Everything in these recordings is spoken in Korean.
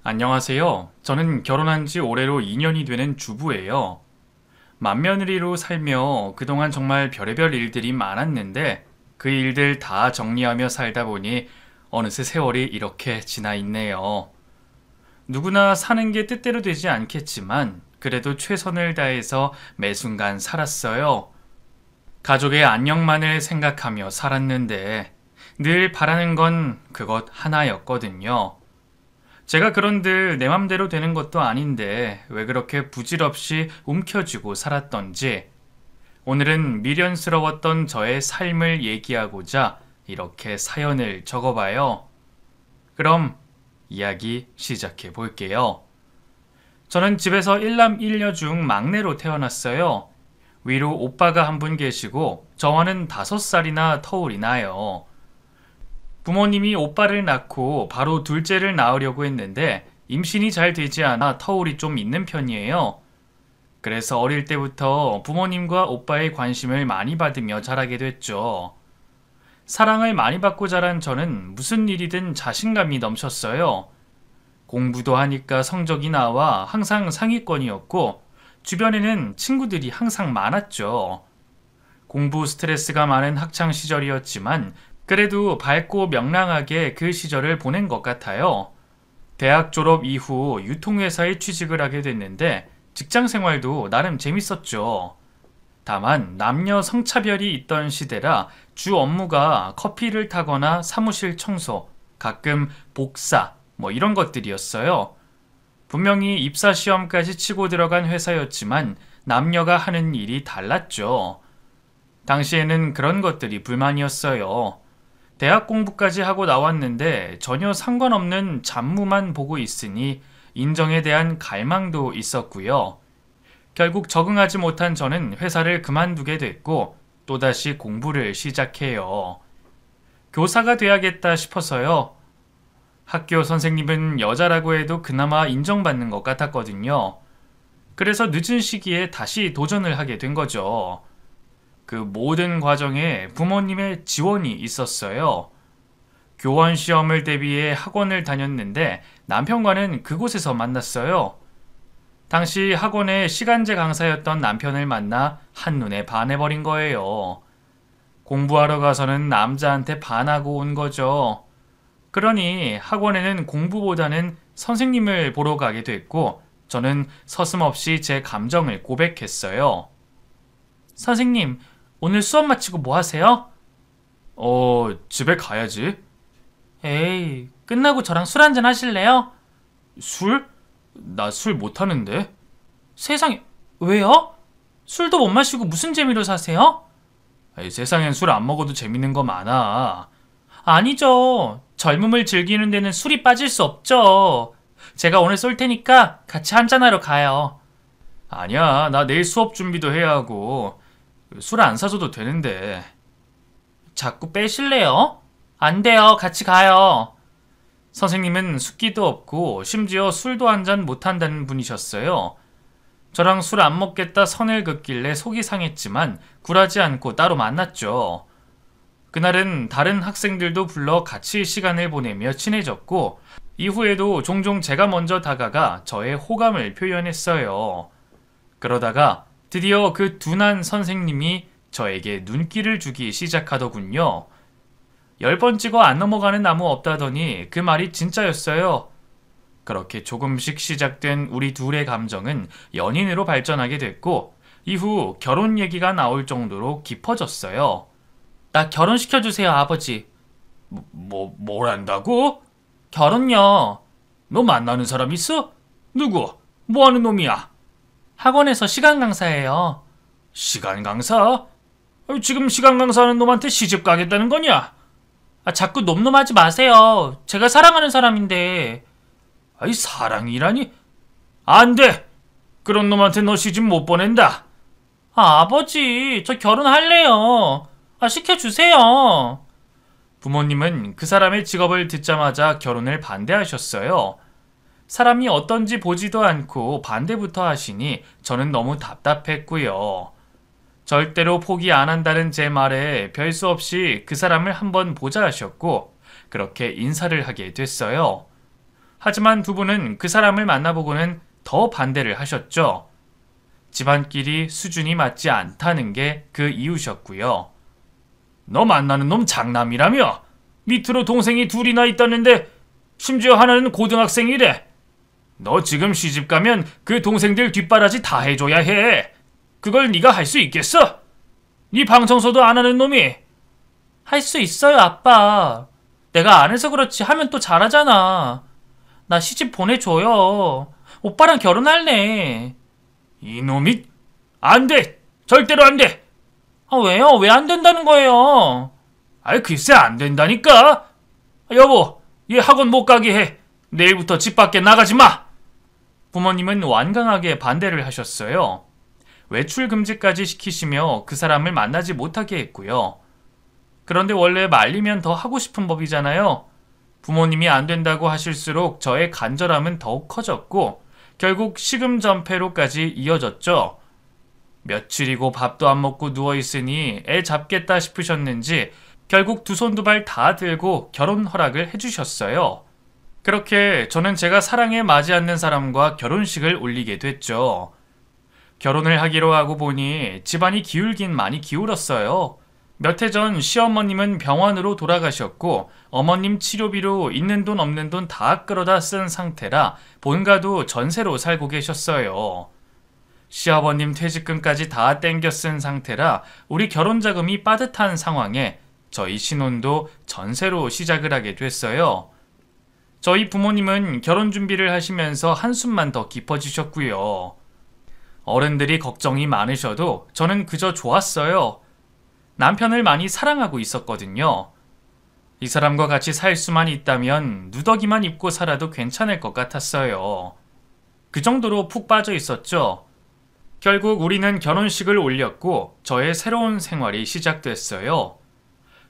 안녕하세요. 저는 결혼한 지 올해로 2년이 되는 주부예요. 맏며느리로 살며 그동안 정말 별의별 일들이 많았는데 그 일들 다 정리하며 살다 보니 어느새 세월이 이렇게 지나 있네요. 누구나 사는 게 뜻대로 되지 않겠지만 그래도 최선을 다해서 매 순간 살았어요. 가족의 안녕만을 생각하며 살았는데 늘 바라는 건 그것 하나였거든요. 제가 그런들 내 맘대로 되는 것도 아닌데 왜 그렇게 부질없이 움켜쥐고 살았던지 오늘은 미련스러웠던 저의 삶을 얘기하고자 이렇게 사연을 적어봐요. 그럼 이야기 시작해 볼게요. 저는 집에서 일남 일녀 중 막내로 태어났어요. 위로 오빠가 한 분 계시고 저와는 5살이나 터울이 나요. 부모님이 오빠를 낳고 바로 둘째를 낳으려고 했는데 임신이 잘 되지 않아 터울이 좀 있는 편이에요. 그래서 어릴 때부터 부모님과 오빠의 관심을 많이 받으며 자라게 됐죠. 사랑을 많이 받고 자란 저는 무슨 일이든 자신감이 넘쳤어요. 공부도 하니까 성적이 나와 항상 상위권이었고 주변에는 친구들이 항상 많았죠. 공부 스트레스가 많은 학창 시절이었지만 그래도 밝고 명랑하게 그 시절을 보낸 것 같아요. 대학 졸업 이후 유통회사에 취직을 하게 됐는데 직장 생활도 나름 재밌었죠. 다만 남녀 성차별이 있던 시대라 주 업무가 커피를 타거나 사무실 청소, 가끔 복사, 이런 것들이었어요. 분명히 입사 시험까지 치고 들어간 회사였지만 남녀가 하는 일이 달랐죠. 당시에는 그런 것들이 불만이었어요. 대학 공부까지 하고 나왔는데 전혀 상관없는 잡무만 보고 있으니 인정에 대한 갈망도 있었고요. 결국 적응하지 못한 저는 회사를 그만두게 됐고 또다시 공부를 시작해요. 교사가 돼야겠다 싶어서요. 학교 선생님은 여자라고 해도 그나마 인정받는 것 같았거든요. 그래서 늦은 시기에 다시 도전을 하게 된 거죠. 그 모든 과정에 부모님의 지원이 있었어요. 교원 시험을 대비해 학원을 다녔는데 남편과는 그곳에서 만났어요. 당시 학원의 시간제 강사였던 남편을 만나 한눈에 반해버린 거예요. 공부하러 가서는 남자한테 반하고 온 거죠. 그러니 학원에는 공부보다는 선생님을 보러 가게 됐고 저는 서슴없이 제 감정을 고백했어요. 선생님, 오늘 수업 마치고 뭐 하세요? 집에 가야지. 에이, 끝나고 저랑 술 한잔 하실래요? 술? 나 술 못하는데. 세상에, 왜요? 술도 못 마시고 무슨 재미로 사세요? 세상엔 술 안 먹어도 재밌는 거 많아. 아니죠. 젊음을 즐기는 데는 술이 빠질 수 없죠. 제가 오늘 쏠 테니까 같이 한잔하러 가요. 아니야, 나 내일 수업 준비도 해야 하고 술 안 사줘도 되는데. 자꾸 빼실래요? 안 돼요. 같이 가요. 선생님은 숫기도 없고 심지어 술도 한 잔 못한다는 분이셨어요. 저랑 술 안 먹겠다 선을 긋길래 속이 상했지만 굴하지 않고 따로 만났죠. 그날은 다른 학생들도 불러 같이 시간을 보내며 친해졌고 이후에도 종종 제가 먼저 다가가 저의 호감을 표현했어요. 그러다가 드디어 그 둔한 선생님이 저에게 눈길을 주기 시작하더군요. 10번 찍어 안 넘어가는 나무 없다더니 그 말이 진짜였어요. 그렇게 조금씩 시작된 우리 둘의 감정은 연인으로 발전하게 됐고 이후 결혼 얘기가 나올 정도로 깊어졌어요. 나 결혼시켜주세요, 아버지. 뭘 한다고? 결혼요. 너 만나는 사람 있어? 누구? 뭐 하는 놈이야? 학원에서 시간 강사예요. 시간 강사? 지금 시간 강사하는 놈한테 시집 가겠다는 거냐? 자꾸 놈놈하지 마세요. 제가 사랑하는 사람인데. 사랑이라니? 안 돼! 그런 놈한테 너 시집 못 보낸다. 아버지, 저 결혼할래요. 시켜주세요. 부모님은 그 사람의 직업을 듣자마자 결혼을 반대하셨어요. 사람이 어떤지 보지도 않고 반대부터 하시니 저는 너무 답답했고요. 절대로 포기 안 한다는 제 말에 별 수 없이 그 사람을 한번 보자 하셨고 그렇게 인사를 하게 됐어요. 하지만 두 분은 그 사람을 만나보고는 더 반대를 하셨죠. 집안끼리 수준이 맞지 않다는 게 그 이유셨고요. 너 만나는 놈 장남이라며? 밑으로 동생이 둘이나 있다는데 심지어 하나는 고등학생이래. 너 지금 시집 가면 그 동생들 뒷바라지 다 해줘야 해. 그걸 네가 할 수 있겠어? 네 방 청소도 안 하는 놈이. 할 수 있어요, 아빠. 내가 안 해서 그렇지 하면 또 잘하잖아. 나 시집 보내줘요. 오빠랑 결혼할래. 이놈이 안 돼. 절대로 안 돼. 아, 왜요? 왜 안 된다는 거예요? 아이, 글쎄 안 된다니까. 여보, 얘 학원 못 가게 해. 내일부터 집 밖에 나가지 마. 부모님은 완강하게 반대를 하셨어요. 외출 금지까지 시키시며 그 사람을 만나지 못하게 했고요. 그런데 원래 말리면 더 하고 싶은 법이잖아요. 부모님이 안 된다고 하실수록 저의 간절함은 더욱 커졌고 결국 식음전폐로까지 이어졌죠. 며칠이고 밥도 안 먹고 누워있으니 애 잡겠다 싶으셨는지 결국 두 손 두 발 다 들고 결혼 허락을 해주셨어요. 그렇게 저는 제가 사랑에 맞지 않는 사람과 결혼식을 올리게 됐죠. 결혼을 하기로 하고 보니 집안이 기울긴 많이 기울었어요. 몇 해 전 시어머님은 병원으로 돌아가셨고 어머님 치료비로 있는 돈 없는 돈 다 끌어다 쓴 상태라 본가도 전세로 살고 계셨어요. 시아버님 퇴직금까지 다 땡겨 쓴 상태라 우리 결혼자금이 빠듯한 상황에 저희 신혼도 전세로 시작을 하게 됐어요. 저희 부모님은 결혼 준비를 하시면서 한숨만 더 깊어지셨고요. 어른들이 걱정이 많으셔도 저는 그저 좋았어요. 남편을 많이 사랑하고 있었거든요. 이 사람과 같이 살 수만 있다면 누더기만 입고 살아도 괜찮을 것 같았어요. 그 정도로 푹 빠져 있었죠. 결국 우리는 결혼식을 올렸고 저의 새로운 생활이 시작됐어요.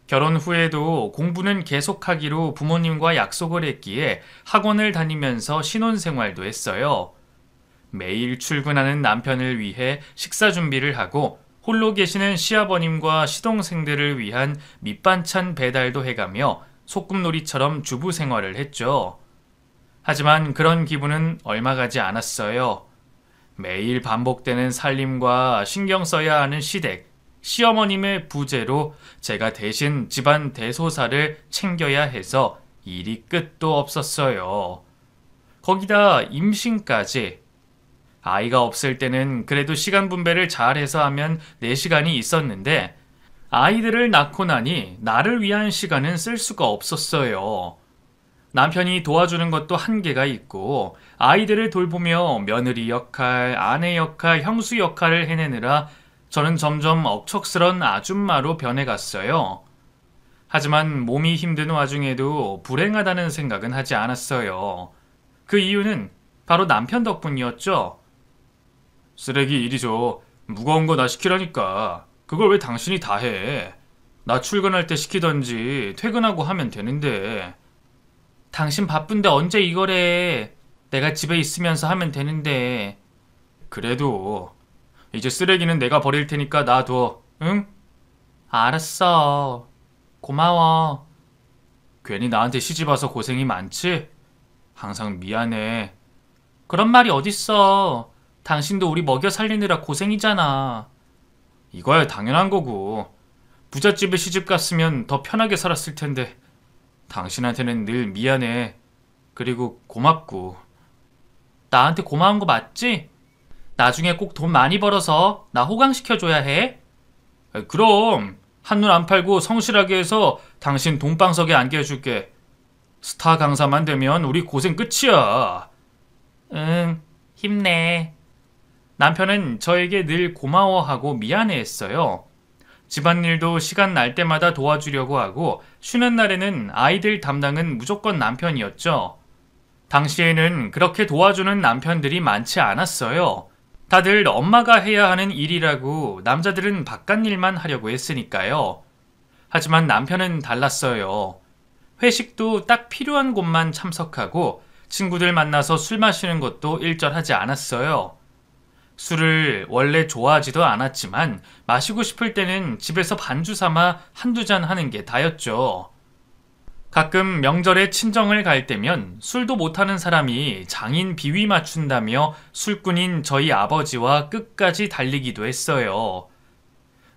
결혼 후에도 공부는 계속하기로 부모님과 약속을 했기에 학원을 다니면서 신혼생활도 했어요. 매일 출근하는 남편을 위해 식사 준비를 하고 홀로 계시는 시아버님과 시동생들을 위한 밑반찬 배달도 해가며 소꿉놀이처럼 주부 생활을 했죠. 하지만 그런 기분은 얼마 가지 않았어요. 매일 반복되는 살림과 신경 써야 하는 시댁, 시어머님의 부재로 제가 대신 집안 대소사를 챙겨야 해서 일이 끝도 없었어요. 거기다 임신까지. 아이가 없을 때는 그래도 시간 분배를 잘해서 하면 내 시간이 있었는데 아이들을 낳고 나니 나를 위한 시간은 쓸 수가 없었어요. 남편이 도와주는 것도 한계가 있고 아이들을 돌보며 며느리 역할, 아내 역할, 형수 역할을 해내느라 저는 점점 억척스런 아줌마로 변해갔어요. 하지만 몸이 힘든 와중에도 불행하다는 생각은 하지 않았어요. 그 이유는 바로 남편 덕분이었죠. 쓰레기 이리 줘. 무거운 거 나 시키라니까. 그걸 왜 당신이 다 해? 나 출근할 때 시키던지 퇴근하고 하면 되는데. 당신 바쁜데 언제 이걸 해? 내가 집에 있으면서 하면 되는데. 그래도 이제 쓰레기는 내가 버릴 테니까 놔둬. 응? 알았어. 고마워. 괜히 나한테 시집와서 고생이 많지? 항상 미안해. 그런 말이 어딨어. 당신도 우리 먹여 살리느라 고생이잖아. 이거야 당연한 거고. 부잣집에 시집 갔으면 더 편하게 살았을 텐데. 당신한테는 늘 미안해. 그리고 고맙고. 나한테 고마운 거 맞지? 나중에 꼭 돈 많이 벌어서 나 호강시켜줘야 해. 그럼 한눈 안 팔고 성실하게 해서 당신 돈방석에 앉게 해줄게. 스타 강사만 되면 우리 고생 끝이야. 응, 힘내. 남편은 저에게 늘 고마워하고 미안해했어요. 집안일도 시간 날 때마다 도와주려고 하고 쉬는 날에는 아이들 담당은 무조건 남편이었죠. 당시에는 그렇게 도와주는 남편들이 많지 않았어요. 다들 엄마가 해야 하는 일이라고 남자들은 바깥일만 하려고 했으니까요. 하지만 남편은 달랐어요. 회식도 딱 필요한 곳만 참석하고 친구들 만나서 술 마시는 것도 일절하지 않았어요. 술을 원래 좋아하지도 않았지만 마시고 싶을 때는 집에서 반주 삼아 한두 잔 하는 게 다였죠. 가끔 명절에 친정을 갈 때면 술도 못하는 사람이 장인 비위 맞춘다며 술꾼인 저희 아버지와 끝까지 달리기도 했어요.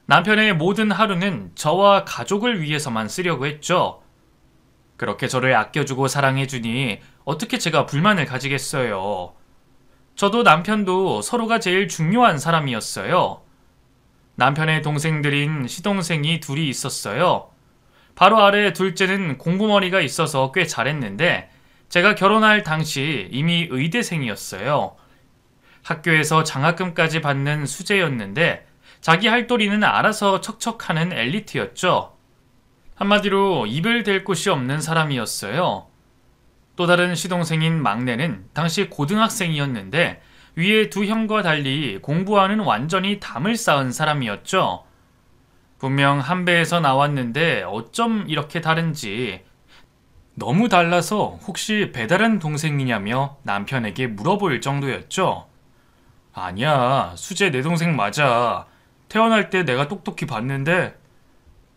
남편의 모든 하루는 저와 가족을 위해서만 쓰려고 했죠. 그렇게 저를 아껴주고 사랑해주니 어떻게 제가 불만을 가지겠어요. 저도 남편도 서로가 제일 중요한 사람이었어요. 남편의 동생들인 시동생이 둘이 있었어요. 바로 아래 둘째는 공부머리가 있어서 꽤 잘했는데 제가 결혼할 당시 이미 의대생이었어요. 학교에서 장학금까지 받는 수재였는데 자기 할도리는 알아서 척척하는 엘리트였죠. 한마디로 입을 댈 곳이 없는 사람이었어요. 또 다른 시동생인 막내는 당시 고등학생이었는데 위에 두 형과 달리 공부와는 완전히 담을 쌓은 사람이었죠. 분명 한 배에서 나왔는데 어쩜 이렇게 다른지 너무 달라서 혹시 배다른 동생이냐며 남편에게 물어볼 정도였죠. 아니야, 수재 내 동생 맞아. 태어날 때 내가 똑똑히 봤는데.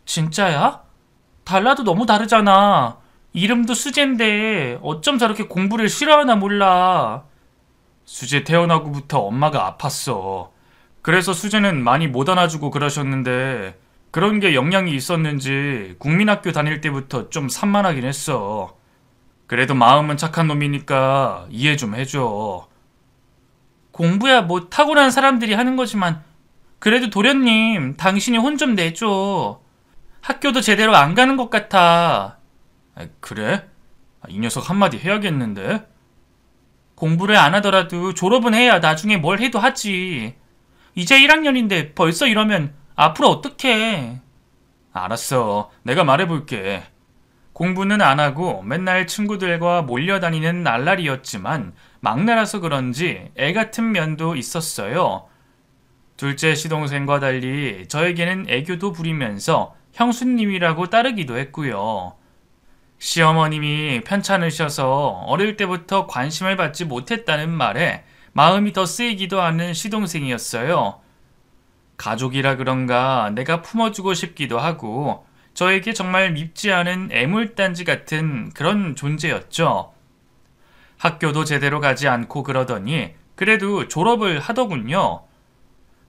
진짜야? 달라도 너무 다르잖아. 이름도 수재인데 어쩜 저렇게 공부를 싫어하나 몰라. 수재 태어나고부터 엄마가 아팠어. 그래서 수재는 많이 못 안아주고 그러셨는데 그런 게 영향이 있었는지 국민학교 다닐 때부터 좀 산만하긴 했어. 그래도 마음은 착한 놈이니까 이해 좀 해줘. 공부야 뭐 탁월한 사람들이 하는 거지만 그래도 도련님 당신이 혼 좀 내줘. 학교도 제대로 안 가는 것 같아. 그래? 이 녀석 한마디 해야겠는데? 공부를 안 하더라도 졸업은 해야 나중에 뭘 해도 하지. 이제 1학년인데 벌써 이러면 앞으로 어떡해. 알았어. 내가 말해볼게. 공부는 안 하고 맨날 친구들과 몰려다니는 날라리였지만 막내라서 그런지 애 같은 면도 있었어요. 둘째 시동생과 달리 저에게는 애교도 부리면서 형수님이라고 따르기도 했고요. 시어머님이 편찮으셔서 어릴 때부터 관심을 받지 못했다는 말에 마음이 더 쓰이기도 하는 시동생이었어요. 가족이라 그런가 내가 품어주고 싶기도 하고 저에게 정말 밉지 않은 애물단지 같은 그런 존재였죠. 학교도 제대로 가지 않고 그러더니 그래도 졸업을 하더군요.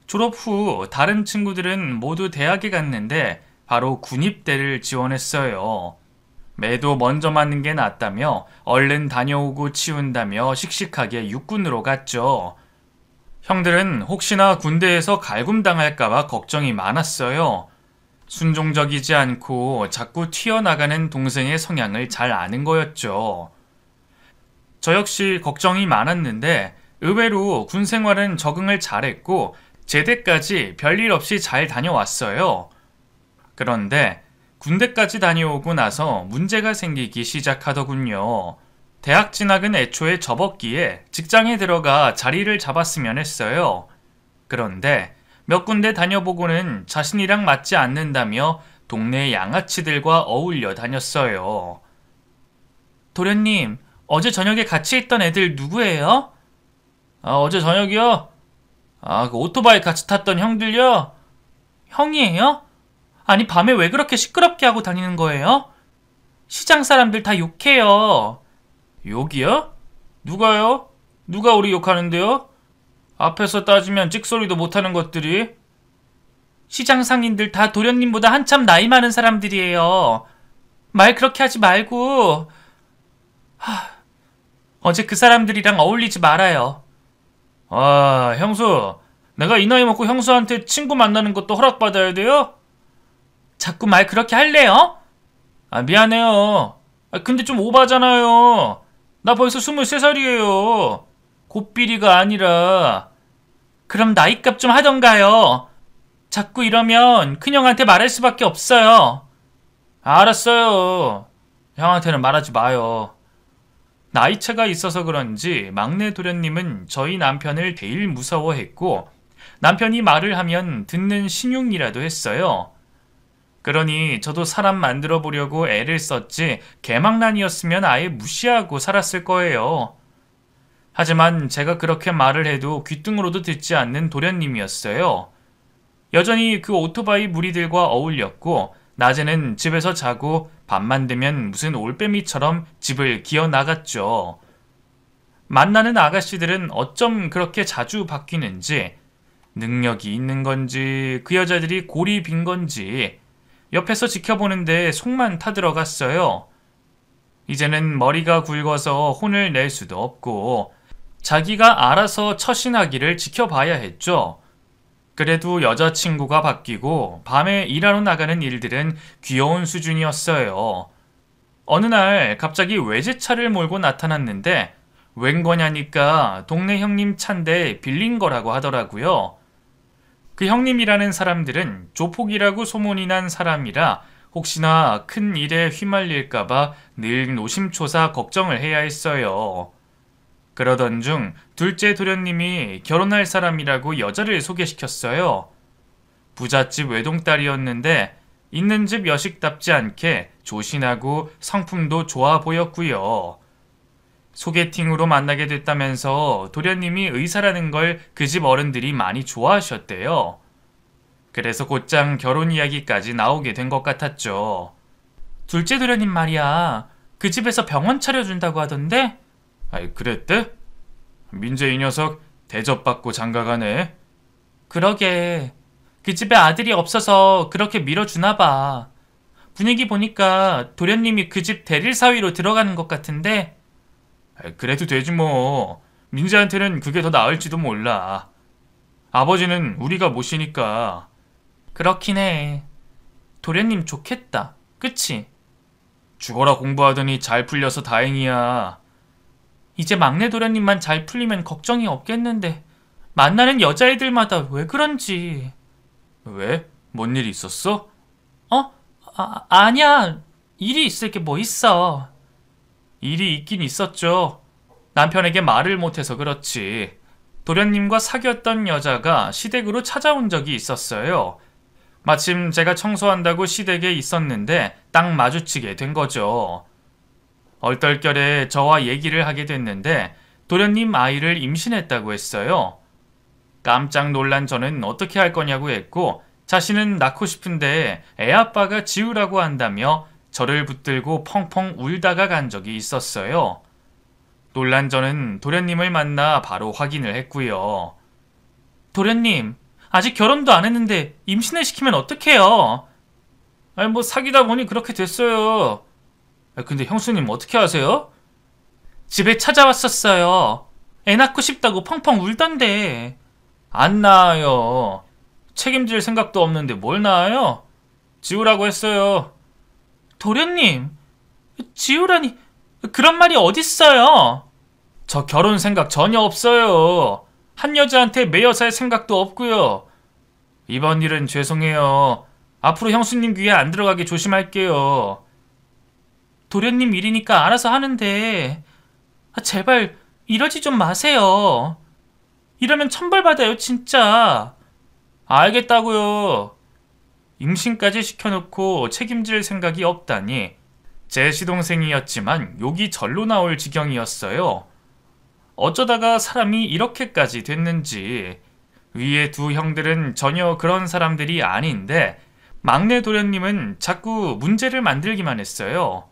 졸업 후 다른 친구들은 모두 대학에 갔는데 바로 군입대를 지원했어요. 매도 먼저 맞는 게 낫다며 얼른 다녀오고 치운다며 씩씩하게 육군으로 갔죠. 형들은 혹시나 군대에서 갈굼당할까봐 걱정이 많았어요. 순종적이지 않고 자꾸 튀어나가는 동생의 성향을 잘 아는 거였죠. 저 역시 걱정이 많았는데 의외로 군 생활은 적응을 잘했고 제대까지 별일 없이 잘 다녀왔어요. 그런데 군대까지 다녀오고 나서 문제가 생기기 시작하더군요. 대학 진학은 애초에 접었기에 직장에 들어가 자리를 잡았으면 했어요. 그런데 몇 군데 다녀보고는 자신이랑 맞지 않는다며 동네 양아치들과 어울려 다녔어요. 도련님, 어제 저녁에 같이 있던 애들 누구예요? 어제 저녁이요? 그 오토바이 같이 탔던 형들요? 형이에요? 아니 밤에 왜 그렇게 시끄럽게 하고 다니는 거예요? 시장 사람들 다 욕해요. 욕이요? 누가요? 누가 우리 욕하는데요? 앞에서 따지면 찍소리도 못하는 것들이. 시장 상인들 다 도련님보다 한참 나이 많은 사람들이에요. 말 그렇게 하지 말고. 어제 그 사람들이랑 어울리지 말아요. 형수, 내가 이 나이 먹고 형수한테 친구 만나는 것도 허락받아야 돼요? 자꾸 말 그렇게 할래요? 미안해요. 근데 좀 오바잖아요. 나 벌써 23살이에요. 곱비리가 아니라. 그럼 나이값 좀 하던가요. 자꾸 이러면 큰형한테 말할 수밖에 없어요. 알았어요. 형한테는 말하지 마요. 나이차가 있어서 그런지 막내 도련님은 저희 남편을 제일 무서워했고 남편이 말을 하면 듣는 신용이라도 했어요. 그러니 저도 사람 만들어 보려고 애를 썼지 개망난이었으면 아예 무시하고 살았을 거예요. 하지만 제가 그렇게 말을 해도 귓등으로도 듣지 않는 도련님이었어요. 여전히 그 오토바이 무리들과 어울렸고 낮에는 집에서 자고 밤만 되면 무슨 올빼미처럼 집을 기어 나갔죠. 만나는 아가씨들은 어쩜 그렇게 자주 바뀌는지, 능력이 있는 건지 그 여자들이 골이 빈 건지 옆에서 지켜보는데 속만 타들어갔어요. 이제는 머리가 굵어서 혼을 낼 수도 없고 자기가 알아서 처신하기를 지켜봐야 했죠. 그래도 여자친구가 바뀌고 밤에 일하러 나가는 일들은 귀여운 수준이었어요. 어느 날 갑자기 외제차를 몰고 나타났는데 웬 거냐니까 동네 형님 차인데 빌린 거라고 하더라고요. 그 형님이라는 사람들은 조폭이라고 소문이 난 사람이라 혹시나 큰 일에 휘말릴까봐 늘 노심초사 걱정을 해야 했어요. 그러던 중 둘째 도련님이 결혼할 사람이라고 여자를 소개시켰어요. 부잣집 외동딸이었는데 있는 집 여식답지 않게 조신하고 성품도 좋아 보였고요. 소개팅으로 만나게 됐다면서 도련님이 의사라는 걸 그 집 어른들이 많이 좋아하셨대요. 그래서 곧장 결혼 이야기까지 나오게 된 것 같았죠. 둘째 도련님 말이야. 그 집에서 병원 차려준다고 하던데? 아이, 그랬대? 민재 이 녀석 대접받고 장가가네. 그러게. 그 집에 아들이 없어서 그렇게 밀어주나 봐. 분위기 보니까 도련님이 그 집 대릴사위로 들어가는 것 같은데? 그래도 되지 뭐. 민재한테는 그게 더 나을지도 몰라. 아버지는 우리가 모시니까. 그렇긴 해. 도련님 좋겠다. 그치? 죽어라 공부하더니 잘 풀려서 다행이야. 이제 막내 도련님만 잘 풀리면 걱정이 없겠는데 만나는 여자애들마다 왜 그런지. 왜? 뭔 일 있었어? 아니야. 일이 있을 게 뭐 있어. 일이 있긴 있었죠. 남편에게 말을 못해서 그렇지. 도련님과 사귀었던 여자가 시댁으로 찾아온 적이 있었어요. 마침 제가 청소한다고 시댁에 있었는데 딱 마주치게 된 거죠. 얼떨결에 저와 얘기를 하게 됐는데 도련님 아이를 임신했다고 했어요. 깜짝 놀란 저는 어떻게 할 거냐고 했고 자신은 낳고 싶은데 애아빠가 지우라고 한다며 저를 붙들고 펑펑 울다가 간 적이 있었어요. 놀란 저는 도련님을 만나 바로 확인을 했고요. 도련님, 아직 결혼도 안 했는데 임신을 시키면 어떡해요? 아니 뭐 사귀다 보니 그렇게 됐어요. 근데 형수님 어떻게 아세요? 집에 찾아왔었어요. 애 낳고 싶다고 펑펑 울던데. 안 낳아요. 책임질 생각도 없는데 뭘 낳아요? 지우라고 했어요. 도련님, 지우라니 그런 말이 어딨어요? 저 결혼 생각 전혀 없어요. 한 여자한테 매여 살 생각도 없고요. 이번 일은 죄송해요. 앞으로 형수님 귀에 안 들어가게 조심할게요. 도련님 일이니까 알아서 하는데 제발 이러지 좀 마세요. 이러면 천벌받아요 진짜. 알겠다고요. 임신까지 시켜놓고 책임질 생각이 없다니 제 시동생이었지만 욕이 절로 나올 지경이었어요. 어쩌다가 사람이 이렇게까지 됐는지. 위에 두 형들은 전혀 그런 사람들이 아닌데 막내 도련님은 자꾸 문제를 만들기만 했어요.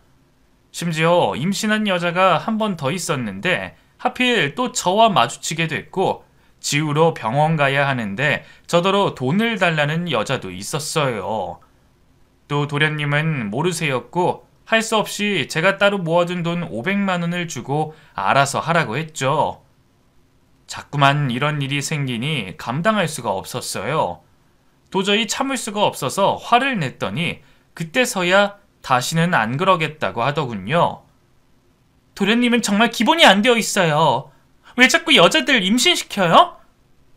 심지어 임신한 여자가 한 번 더 있었는데 하필 또 저와 마주치게 됐고 지우러 병원 가야 하는데 저더러 돈을 달라는 여자도 있었어요. 또 도련님은 모르쇠였고 할 수 없이 제가 따로 모아둔 돈 500만 원을 주고 알아서 하라고 했죠. 자꾸만 이런 일이 생기니 감당할 수가 없었어요. 도저히 참을 수가 없어서 화를 냈더니 그때서야 다시는 안 그러겠다고 하더군요. 도련님은 정말 기본이 안 되어 있어요. 왜 자꾸 여자들 임신시켜요?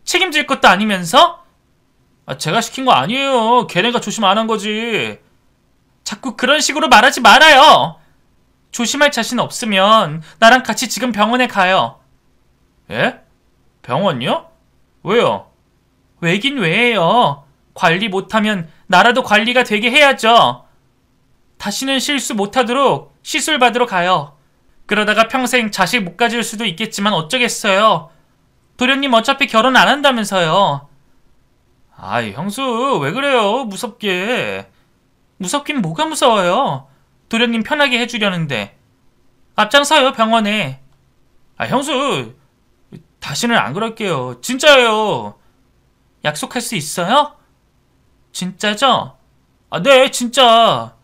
책임질 것도 아니면서? 제가 시킨 거 아니에요. 걔네가 조심 안 한 거지. 자꾸 그런 식으로 말하지 말아요. 조심할 자신 없으면 나랑 같이 지금 병원에 가요. 예? 병원요? 왜요? 왜긴 왜예요. 관리 못하면 나라도 관리가 되게 해야죠. 다시는 실수 못하도록 시술 받으러 가요. 그러다가 평생 자식 못 가질 수도 있겠지만 어쩌겠어요. 도련님 어차피 결혼 안 한다면서요. 아이 형수 왜 그래요 무섭게. 무섭긴 뭐가 무서워요. 도련님 편하게 해주려는데. 앞장서요, 병원에. 형수, 다시는 안 그럴게요. 진짜예요. 약속할 수 있어요? 진짜죠? 네, 진짜.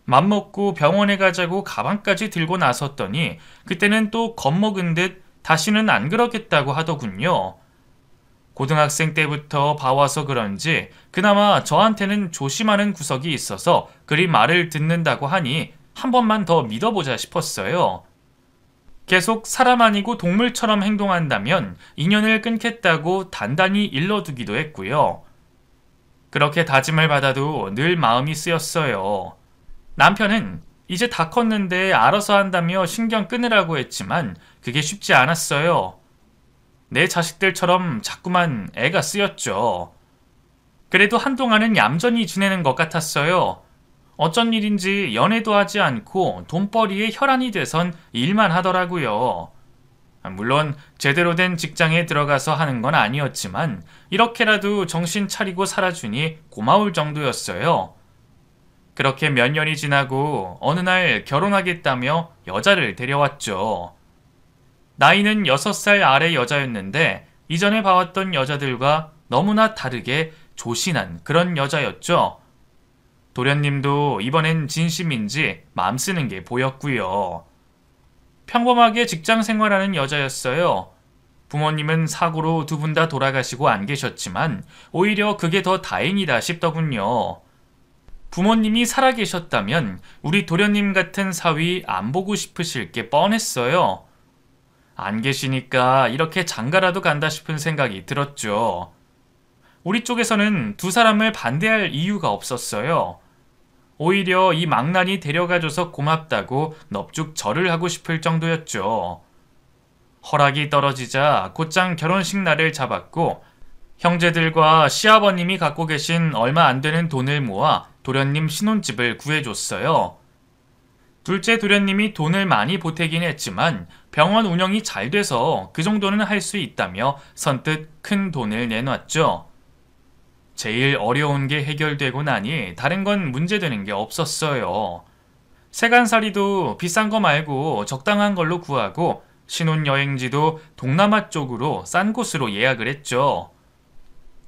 맘먹고 병원에 가자고 가방까지 들고 나섰더니 그때는 또 겁먹은 듯 다시는 안 그러겠다고 하더군요. 고등학생 때부터 봐와서 그런지 그나마 저한테는 조심하는 구석이 있어서 그리 말을 듣는다고 하니 한 번만 더 믿어보자 싶었어요. 계속 사람 아니고 동물처럼 행동한다면 인연을 끊겠다고 단단히 일러두기도 했고요. 그렇게 다짐을 받아도 늘 마음이 쓰였어요. 남편은 이제 다 컸는데 알아서 한다며 신경 끊으라고 했지만 그게 쉽지 않았어요. 내 자식들처럼 자꾸만 애가 쓰였죠. 그래도 한동안은 얌전히 지내는 것 같았어요. 어쩐 일인지 연애도 하지 않고 돈벌이에 혈안이 돼선 일만 하더라고요. 물론 제대로 된 직장에 들어가서 하는 건 아니었지만 이렇게라도 정신 차리고 살아주니 고마울 정도였어요. 그렇게 몇 년이 지나고 어느 날 결혼하겠다며 여자를 데려왔죠. 나이는 6살 아래 여자였는데 이전에 봐왔던 여자들과 너무나 다르게 조신한 그런 여자였죠. 도련님도 이번엔 진심인지 마음 쓰는 게 보였고요. 평범하게 직장 생활하는 여자였어요. 부모님은 사고로 두 분 다 돌아가시고 안 계셨지만 오히려 그게 더 다행이다 싶더군요. 부모님이 살아계셨다면 우리 도련님 같은 사위 안 보고 싶으실 게 뻔했어요. 안 계시니까 이렇게 장가라도 간다 싶은 생각이 들었죠. 우리 쪽에서는 두 사람을 반대할 이유가 없었어요. 오히려 이 망나니 데려가줘서 고맙다고 넙죽 절을 하고 싶을 정도였죠. 허락이 떨어지자 곧장 결혼식 날을 잡았고 형제들과 시아버님이 갖고 계신 얼마 안 되는 돈을 모아 도련님 신혼집을 구해줬어요. 둘째 도련님이 돈을 많이 보태긴 했지만 병원 운영이 잘 돼서 그 정도는 할 수 있다며 선뜻 큰 돈을 내놨죠. 제일 어려운 게 해결되고 나니 다른 건 문제되는 게 없었어요. 세간살이도 비싼 거 말고 적당한 걸로 구하고 신혼여행지도 동남아 쪽으로 싼 곳으로 예약을 했죠.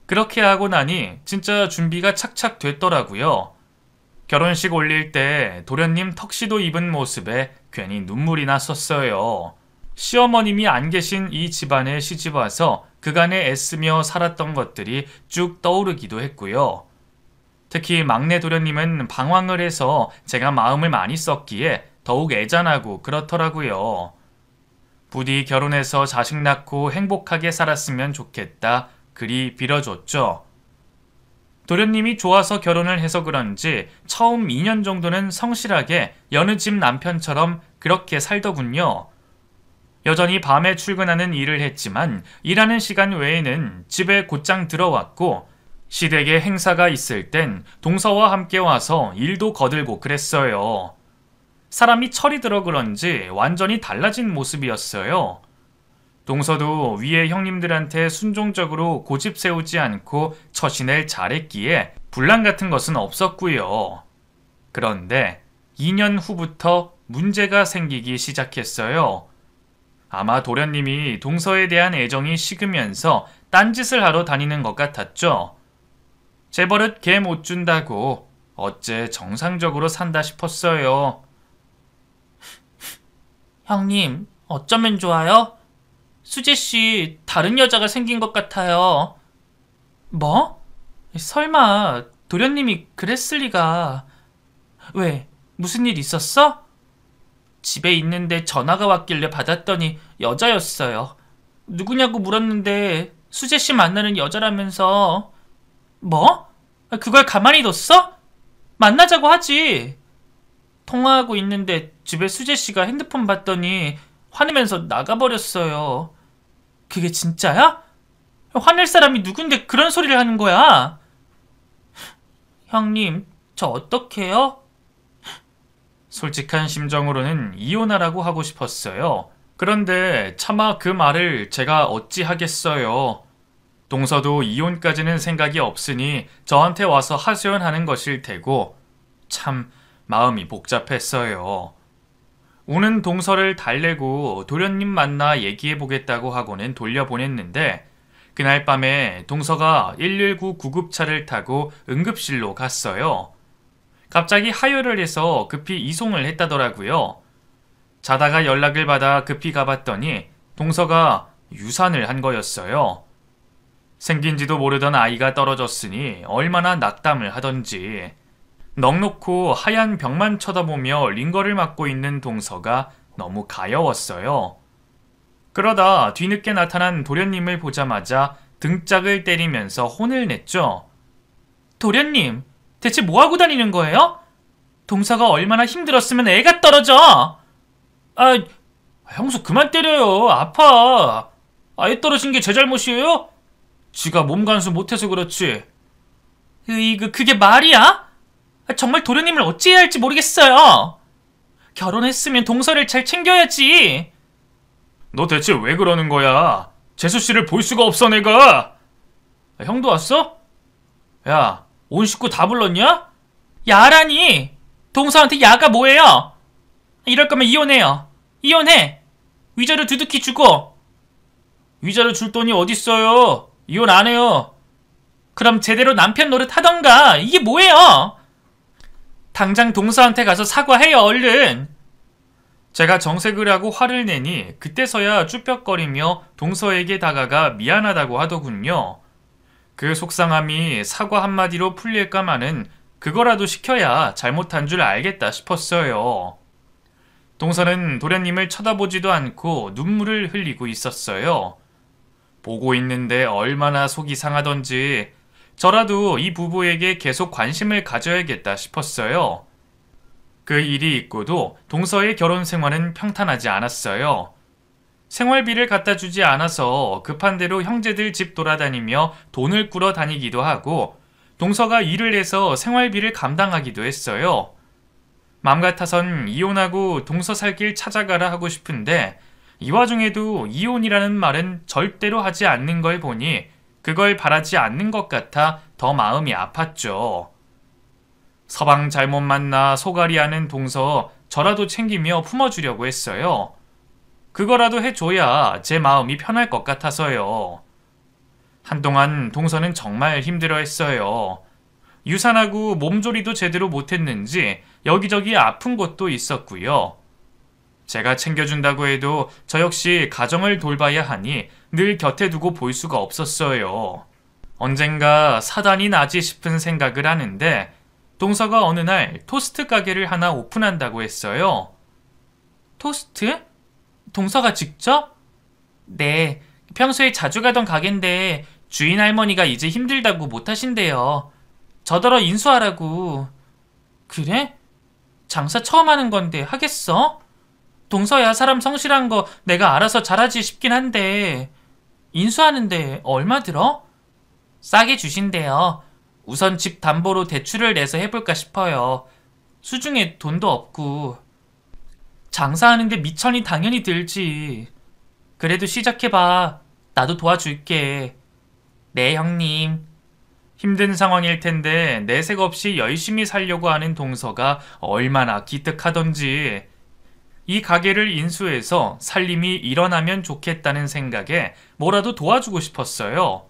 그렇게 하고 나니 진짜 준비가 착착 됐더라고요. 결혼식 올릴 때 도련님 턱시도 입은 모습에 괜히 눈물이 났었어요. 시어머님이 안 계신 이 집안에 시집와서 그간에 애쓰며 살았던 것들이 쭉 떠오르기도 했고요. 특히 막내 도련님은 방황을 해서 제가 마음을 많이 썼기에 더욱 애잔하고 그렇더라고요. 부디 결혼해서 자식 낳고 행복하게 살았으면 좋겠다 그리 빌어줬죠. 도련님이 좋아서 결혼을 해서 그런지 처음 2년 정도는 성실하게 여느 집 남편처럼 그렇게 살더군요. 여전히 밤에 출근하는 일을 했지만 일하는 시간 외에는 집에 곧장 들어왔고 시댁에 행사가 있을 땐 동서와 함께 와서 일도 거들고 그랬어요. 사람이 철이 들어 그런지 완전히 달라진 모습이었어요. 동서도 위에 형님들한테 순종적으로 고집 세우지 않고 처신을 잘했기에 분란 같은 것은 없었고요. 그런데 2년 후부터 문제가 생기기 시작했어요. 아마 도련님이 동서에 대한 애정이 식으면서 딴짓을 하러 다니는 것 같았죠. 제 버릇 개 못 준다고 어째 정상적으로 산다 싶었어요. 형님, 어쩌면 좋아요? 수지씨, 다른 여자가 생긴 것 같아요. 뭐? 설마 도련님이 그랬을 리가. 왜? 무슨 일 있었어? 집에 있는데 전화가 왔길래 받았더니 여자였어요. 누구냐고 물었는데 수재씨 만나는 여자라면서. 뭐? 그걸 가만히 뒀어? 만나자고 하지. 통화하고 있는데 집에 수재씨가 핸드폰 봤더니 화내면서 나가버렸어요. 그게 진짜야? 화낼 사람이 누군데 그런 소리를 하는 거야? 형님, 저 어떡해요? 솔직한 심정으로는 이혼하라고 하고 싶었어요. 그런데 차마 그 말을 제가 어찌 하겠어요. 동서도 이혼까지는 생각이 없으니 저한테 와서 하소연하는 것일 테고 참 마음이 복잡했어요. 우는 동서를 달래고 도련님 만나 얘기해보겠다고 하고는 돌려보냈는데 그날 밤에 동서가 119 구급차를 타고 응급실로 갔어요. 갑자기 하혈을 해서 급히 이송을 했다더라고요. 자다가 연락을 받아 급히 가봤더니 동서가 유산을 한 거였어요. 생긴지도 모르던 아이가 떨어졌으니 얼마나 낙담을 하던지. 넉넉고 하얀 벽만 쳐다보며 링거를 맞고 있는 동서가 너무 가여웠어요. 그러다 뒤늦게 나타난 도련님을 보자마자 등짝을 때리면서 혼을 냈죠. 도련님, 대체 뭐하고 다니는 거예요? 동서가 얼마나 힘들었으면 애가 떨어져! 형수 그만 때려요. 아파. 애 떨어진 게 제 잘못이에요? 지가 몸 간수 못해서 그렇지. 그게 말이야? 정말 도련님을 어찌해야 할지 모르겠어요. 결혼했으면 동서를 잘 챙겨야지. 너 대체 왜 그러는 거야? 재수씨를 볼 수가 없어 내가. 형도 왔어? 야, 온 식구 다 불렀냐? 야라니. 동서한테 야가 뭐예요? 이럴 거면 이혼해요. 이혼해. 위자료 두둑히 주고. 위자료 줄 돈이 어딨어요. 이혼 안 해요. 그럼 제대로 남편 노릇 하던가. 이게 뭐예요? 당장 동서한테 가서 사과해요, 얼른. 제가 정색을 하고 화를 내니 그때서야 쭈뼛거리며 동서에게 다가가 미안하다고 하더군요. 그 속상함이 사과 한마디로 풀릴까마는 그거라도 시켜야 잘못한 줄 알겠다 싶었어요. 동서는 도련님을 쳐다보지도 않고 눈물을 흘리고 있었어요. 보고 있는데 얼마나 속이 상하던지 저라도 이 부부에게 계속 관심을 가져야겠다 싶었어요. 그 일이 있고도 동서의 결혼 생활은 평탄하지 않았어요. 생활비를 갖다 주지 않아서 급한 대로 형제들 집 돌아다니며 돈을 꾸러 다니기도 하고 동서가 일을 해서 생활비를 감당하기도 했어요. 맘 같아선 이혼하고 동서 살 길 찾아가라 하고 싶은데 이 와중에도 이혼이라는 말은 절대로 하지 않는 걸 보니 그걸 바라지 않는 것 같아 더 마음이 아팠죠. 서방 잘못 만나 소갈이하는 동서 저라도 챙기며 품어주려고 했어요. 그거라도 해줘야 제 마음이 편할 것 같아서요. 한동안 동서는 정말 힘들어했어요. 유산하고 몸조리도 제대로 못했는지 여기저기 아픈 곳도 있었고요. 제가 챙겨준다고 해도 저 역시 가정을 돌봐야 하니 늘 곁에 두고 볼 수가 없었어요. 언젠가 사단이 나지 싶은 생각을 하는데 동서가 어느 날 토스트 가게를 하나 오픈한다고 했어요. 토스트? 동서가 직접? 네, 평소에 자주 가던 가게인데 주인 할머니가 이제 힘들다고 못하신대요. 저더러 인수하라고. 그래? 장사 처음 하는 건데 하겠어? 동서야 사람 성실한 거 내가 알아서 잘하지 싶긴 한데 인수하는데 얼마 들어? 싸게 주신대요. 우선 집 담보로 대출을 내서 해볼까 싶어요. 수중에 돈도 없고. 장사하는데 미천이 당연히 들지. 그래도 시작해봐. 나도 도와줄게. 네, 형님. 힘든 상황일 텐데 내색 없이 열심히 살려고 하는 동서가 얼마나 기특하던지. 이 가게를 인수해서 살림이 일어나면 좋겠다는 생각에 뭐라도 도와주고 싶었어요.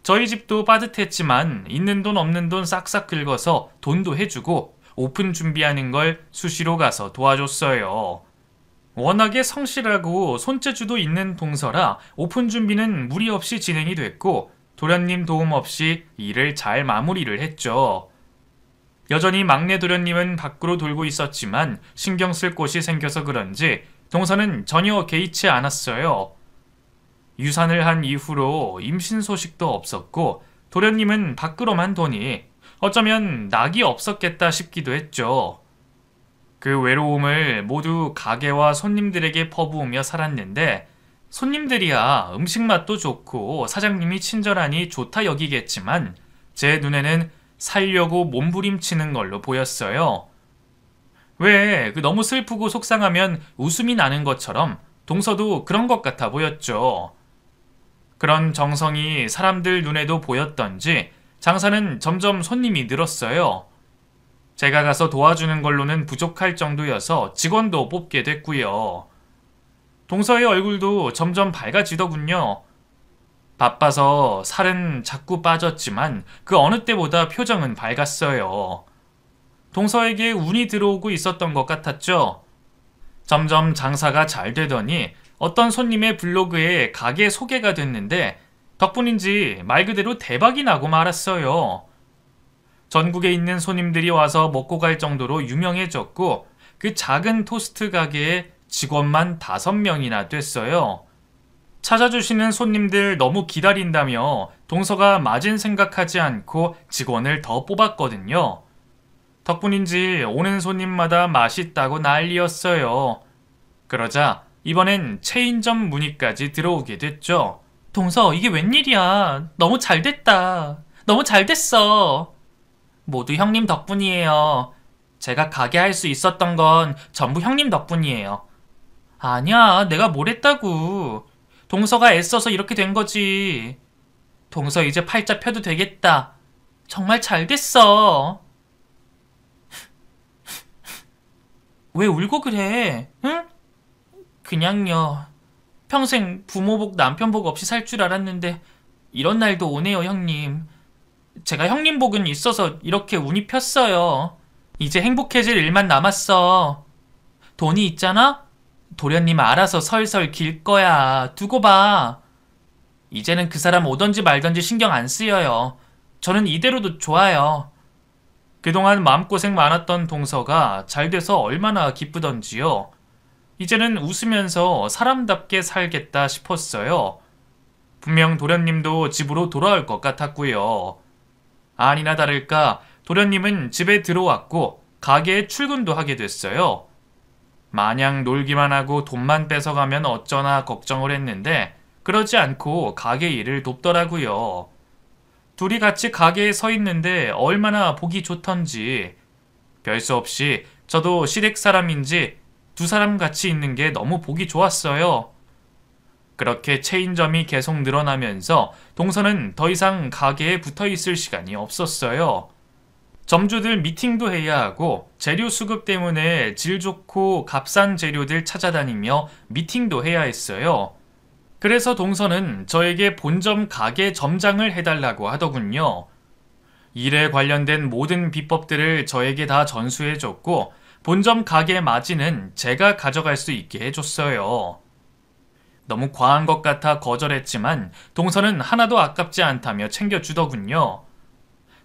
저희 집도 빠듯했지만 있는 돈 없는 돈 싹싹 긁어서 돈도 해주고 오픈 준비하는 걸 수시로 가서 도와줬어요. 워낙에 성실하고 손재주도 있는 동서라 오픈 준비는 무리 없이 진행이 됐고 도련님 도움 없이 일을 잘 마무리를 했죠. 여전히 막내 도련님은 밖으로 돌고 있었지만 신경 쓸 곳이 생겨서 그런지 동서는 전혀 개의치 않았어요. 유산을 한 이후로 임신 소식도 없었고 도련님은 밖으로만 도니 어쩌면 낙이 없었겠다 싶기도 했죠. 그 외로움을 모두 가게와 손님들에게 퍼부으며 살았는데 손님들이야 음식 맛도 좋고 사장님이 친절하니 좋다 여기겠지만 제 눈에는 살려고 몸부림치는 걸로 보였어요. 왜 너무 슬프고 속상하면 웃음이 나는 것처럼 동서도 그런 것 같아 보였죠. 그런 정성이 사람들 눈에도 보였던지 장사는 점점 손님이 늘었어요. 제가 가서 도와주는 걸로는 부족할 정도여서 직원도 뽑게 됐고요. 동서의 얼굴도 점점 밝아지더군요. 바빠서 살은 자꾸 빠졌지만 그 어느 때보다 표정은 밝았어요. 동서에게 운이 들어오고 있었던 것 같았죠. 점점 장사가 잘 되더니 어떤 손님의 블로그에 가게 소개가 됐는데 덕분인지 말 그대로 대박이 나고 말았어요. 전국에 있는 손님들이 와서 먹고 갈 정도로 유명해졌고 그 작은 토스트 가게에 직원만 5명이나 됐어요. 찾아주시는 손님들 너무 기다린다며 동서가 마진 생각하지 않고 직원을 더 뽑았거든요. 덕분인지 오는 손님마다 맛있다고 난리였어요. 그러자 이번엔 체인점 문의까지 들어오게 됐죠. 동서, 이게 웬일이야. 너무 잘 됐다. 너무 잘 됐어. 모두 형님 덕분이에요. 제가 가게 할 수 있었던 건 전부 형님 덕분이에요. 아니야, 내가 뭘 했다고. 동서가 애써서 이렇게 된 거지. 동서 이제 팔자 펴도 되겠다. 정말 잘 됐어. 왜 울고 그래? 응? 그냥요. 평생 부모 복 남편 복 없이 살 줄 알았는데 이런 날도 오네요, 형님. 제가 형님 복은 있어서 이렇게 운이 폈어요. 이제 행복해질 일만 남았어. 돈이 있잖아? 도련님 알아서 설설 길 거야. 두고 봐. 이제는 그 사람 오던지 말던지 신경 안 쓰여요. 저는 이대로도 좋아요. 그동안 마음고생 많았던 동서가 잘 돼서 얼마나 기쁘던지요. 이제는 웃으면서 사람답게 살겠다 싶었어요. 분명 도련님도 집으로 돌아올 것 같았고요. 아니나 다를까 도련님은 집에 들어왔고 가게에 출근도 하게 됐어요. 마냥 놀기만 하고 돈만 뺏어가면 어쩌나 걱정을 했는데 그러지 않고 가게 일을 돕더라고요. 둘이 같이 가게에 서 있는데 얼마나 보기 좋던지. 별 수 없이 저도 시댁 사람인지 두 사람 같이 있는 게 너무 보기 좋았어요. 그렇게 체인점이 계속 늘어나면서 동서는 더 이상 가게에 붙어 있을 시간이 없었어요. 점주들 미팅도 해야 하고 재료 수급 때문에 질 좋고 값싼 재료들 찾아다니며 미팅도 해야 했어요. 그래서 동서는 저에게 본점 가게 점장을 해달라고 하더군요. 일에 관련된 모든 비법들을 저에게 다 전수해줬고 본점 가게 마진은 제가 가져갈 수 있게 해줬어요. 너무 과한 것 같아 거절했지만 동서는 하나도 아깝지 않다며 챙겨주더군요.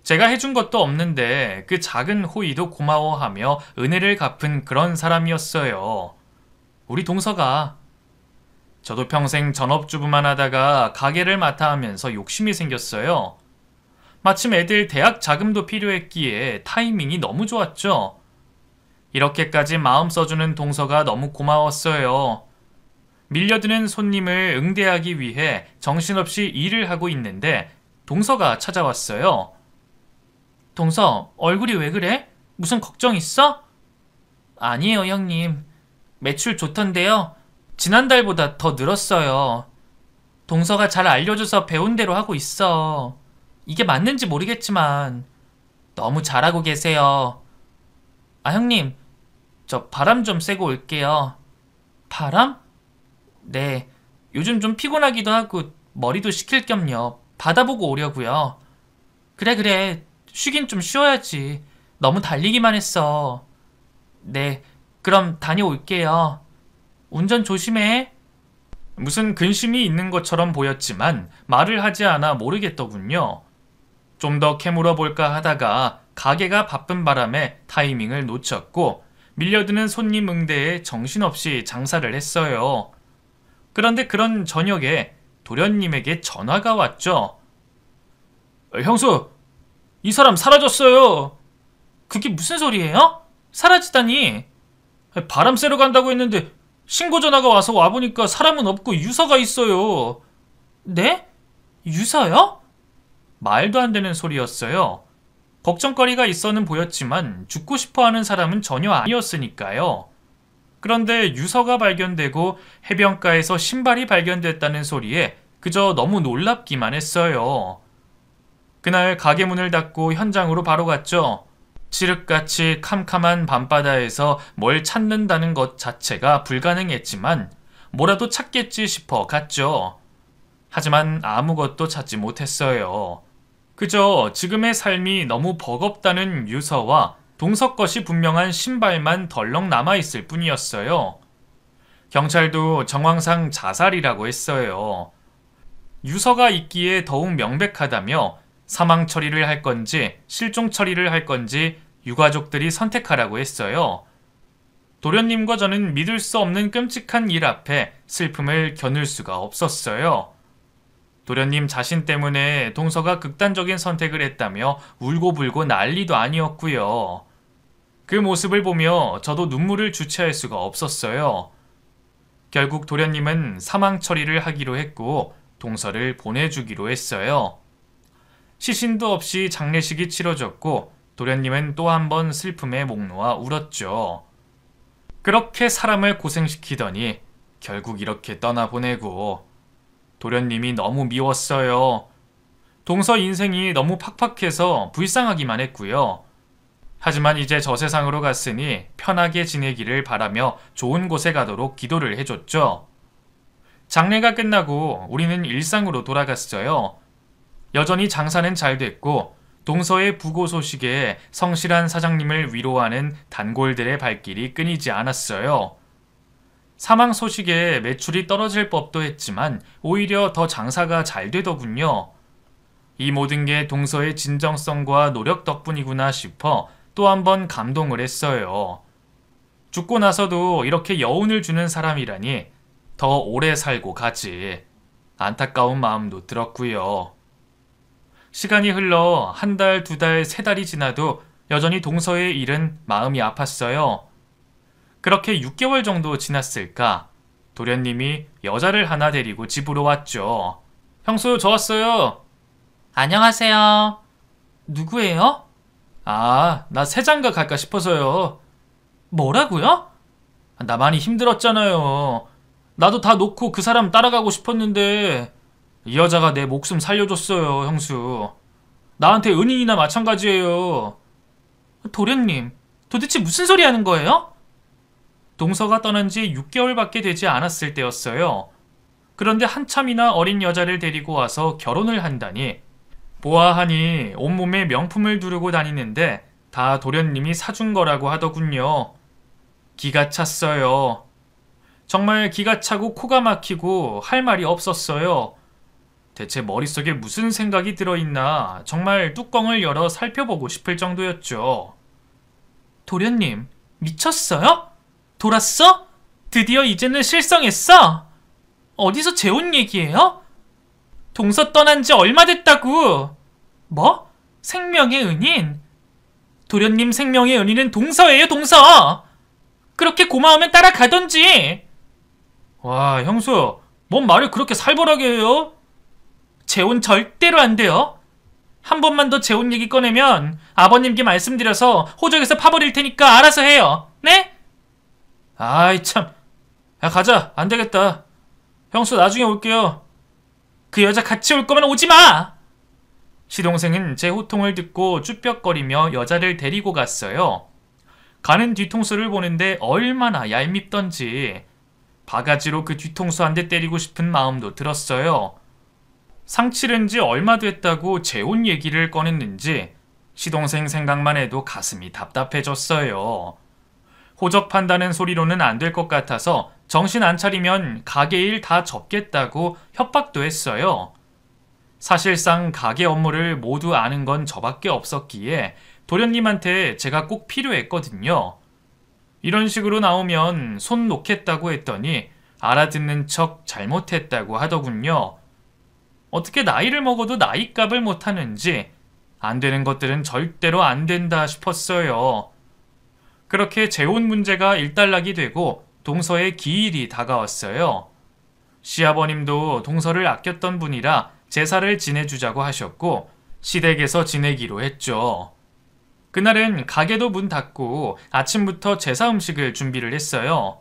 제가 해준 것도 없는데 그 작은 호의도 고마워하며 은혜를 갚은 그런 사람이었어요. 우리 동서가. 저도 평생 전업주부만 하다가 가게를 맡아 하면서 욕심이 생겼어요. 마침 애들 대학 자금도 필요했기에 타이밍이 너무 좋았죠. 이렇게까지 마음 써주는 동서가 너무 고마웠어요. 밀려드는 손님을 응대하기 위해 정신없이 일을 하고 있는데 동서가 찾아왔어요. 동서, 얼굴이 왜 그래? 무슨 걱정 있어? 아니에요, 형님. 매출 좋던데요. 지난달보다 더 늘었어요. 동서가 잘 알려줘서 배운 대로 하고 있어. 이게 맞는지 모르겠지만 너무 잘하고 계세요. 아, 형님, 저 바람 좀 쐬고 올게요. 바람? 네, 요즘 좀 피곤하기도 하고 머리도 식힐 겸요. 바다 보고 오려고요. 그래, 쉬긴 좀 쉬어야지. 너무 달리기만 했어. 네, 그럼 다녀올게요. 운전 조심해. 무슨 근심이 있는 것처럼 보였지만 말을 하지 않아 모르겠더군요. 좀 더 캐물어 볼까 하다가 가게가 바쁜 바람에 타이밍을 놓쳤고 밀려드는 손님 응대에 정신없이 장사를 했어요. 그런데 그런 저녁에 도련님에게 전화가 왔죠. 형수, 이 사람 사라졌어요. 그게 무슨 소리예요? 사라지다니. 바람 쐬러 간다고 했는데 신고 전화가 와서 와보니까 사람은 없고 유서가 있어요. 네? 유서요? 말도 안 되는 소리였어요. 걱정거리가 있어는 보였지만 죽고 싶어하는 사람은 전혀 아니었으니까요. 그런데 유서가 발견되고 해변가에서 신발이 발견됐다는 소리에 그저 너무 놀랍기만 했어요. 그날 가게 문을 닫고 현장으로 바로 갔죠. 칠흑같이 캄캄한 밤바다에서 뭘 찾는다는 것 자체가 불가능했지만 뭐라도 찾겠지 싶어 갔죠. 하지만 아무것도 찾지 못했어요. 그저 지금의 삶이 너무 버겁다는 유서와 동서 것이 분명한 신발만 덜렁 남아있을 뿐이었어요. 경찰도 정황상 자살이라고 했어요. 유서가 있기에 더욱 명백하다며 사망 처리를 할 건지 실종 처리를 할 건지 유가족들이 선택하라고 했어요. 도련님과 저는 믿을 수 없는 끔찍한 일 앞에 슬픔을 겨눌 수가 없었어요. 도련님 자신 때문에 동서가 극단적인 선택을 했다며 울고불고 난리도 아니었고요. 그 모습을 보며 저도 눈물을 주체할 수가 없었어요. 결국 도련님은 사망 처리를 하기로 했고 동서를 보내주기로 했어요. 시신도 없이 장례식이 치러졌고 도련님은 또 한 번 슬픔에 목 놓아 울었죠. 그렇게 사람을 고생시키더니 결국 이렇게 떠나보내고 도련님이 너무 미웠어요. 동서 인생이 너무 팍팍해서 불쌍하기만 했고요. 하지만 이제 저 세상으로 갔으니 편하게 지내기를 바라며 좋은 곳에 가도록 기도를 해줬죠. 장례가 끝나고 우리는 일상으로 돌아갔어요. 여전히 장사는 잘 됐고 동서의 부고 소식에 성실한 사장님을 위로하는 단골들의 발길이 끊이지 않았어요. 사망 소식에 매출이 떨어질 법도 했지만 오히려 더 장사가 잘 되더군요. 이 모든 게 동서의 진정성과 노력 덕분이구나 싶어 또 한 번 감동을 했어요. 죽고 나서도 이렇게 여운을 주는 사람이라니 더 오래 살고 가지. 안타까운 마음도 들었고요. 시간이 흘러 한 달, 두 달, 세 달이 지나도 여전히 동서의 일은 마음이 아팠어요. 그렇게 6개월 정도 지났을까 도련님이 여자를 하나 데리고 집으로 왔죠. 형수, 저 왔어요. 안녕하세요. 누구예요? 아, 나 새장가 갈까 싶어서요. 뭐라고요? 나 많이 힘들었잖아요. 나도 다 놓고 그 사람 따라가고 싶었는데 이 여자가 내 목숨 살려줬어요, 형수. 나한테 은인이나 마찬가지예요. 도련님, 도대체 무슨 소리 하는 거예요? 동서가 떠난 지 6개월밖에 되지 않았을 때였어요. 그런데 한참이나 어린 여자를 데리고 와서 결혼을 한다니. 보아하니 온몸에 명품을 두르고 다니는데 다 도련님이 사준 거라고 하더군요. 기가 찼어요. 정말 기가 차고 코가 막히고 할 말이 없었어요. 대체 머릿속에 무슨 생각이 들어있나 정말 뚜껑을 열어 살펴보고 싶을 정도였죠. 도련님, 미쳤어요? 돌았어? 드디어 이제는 실성했어? 어디서 재혼 얘기예요? 동서 떠난 지 얼마 됐다고? 뭐? 생명의 은인? 도련님 생명의 은인은 동서예요, 동서! 그렇게 고마우면 따라가던지! 와, 형수, 뭔 말을 그렇게 살벌하게 해요? 재혼 절대로 안 돼요. 한 번만 더 재혼 얘기 꺼내면 아버님께 말씀드려서 호적에서 파버릴 테니까 알아서 해요. 네? 아이 참. 야, 가자. 안 되겠다. 형수, 나중에 올게요. 그 여자 같이 올 거면 오지 마! 시동생은 제 호통을 듣고 쭈뼛거리며 여자를 데리고 갔어요. 가는 뒤통수를 보는데 얼마나 얄밉던지 바가지로 그 뒤통수 한 대 때리고 싶은 마음도 들었어요. 상 치른 지 얼마 됐다고 재혼 얘기를 꺼냈는지 시동생 생각만 해도 가슴이 답답해졌어요. 호적 판다는 소리로는 안 될 것 같아서 정신 안 차리면 가게 일 다 접겠다고 협박도 했어요. 사실상 가게 업무를 모두 아는 건 저밖에 없었기에 도련님한테 제가 꼭 필요했거든요. 이런 식으로 나오면 손 놓겠다고 했더니 알아듣는 척 잘못했다고 하더군요. 어떻게 나이를 먹어도 나이값을 못하는지 안 되는 것들은 절대로 안 된다 싶었어요. 그렇게 재혼 문제가 일단락이 되고 동서의 기일이 다가왔어요. 시아버님도 동서를 아꼈던 분이라 제사를 지내주자고 하셨고 시댁에서 지내기로 했죠. 그날은 가게도 문 닫고 아침부터 제사 음식을 준비를 했어요.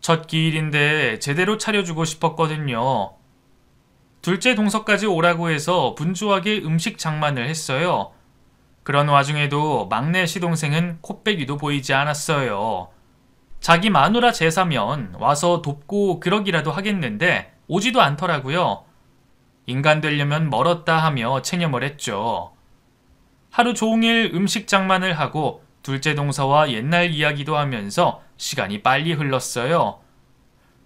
첫 기일인데 제대로 차려주고 싶었거든요. 둘째 동서까지 오라고 해서 분주하게 음식 장만을 했어요. 그런 와중에도 막내 시동생은 코빼기도 보이지 않았어요. 자기 마누라 제사면 와서 돕고 그러기라도 하겠는데 오지도 않더라고요. 인간 되려면 멀었다 하며 체념을 했죠. 하루 종일 음식 장만을 하고 둘째 동서와 옛날 이야기도 하면서 시간이 빨리 흘렀어요.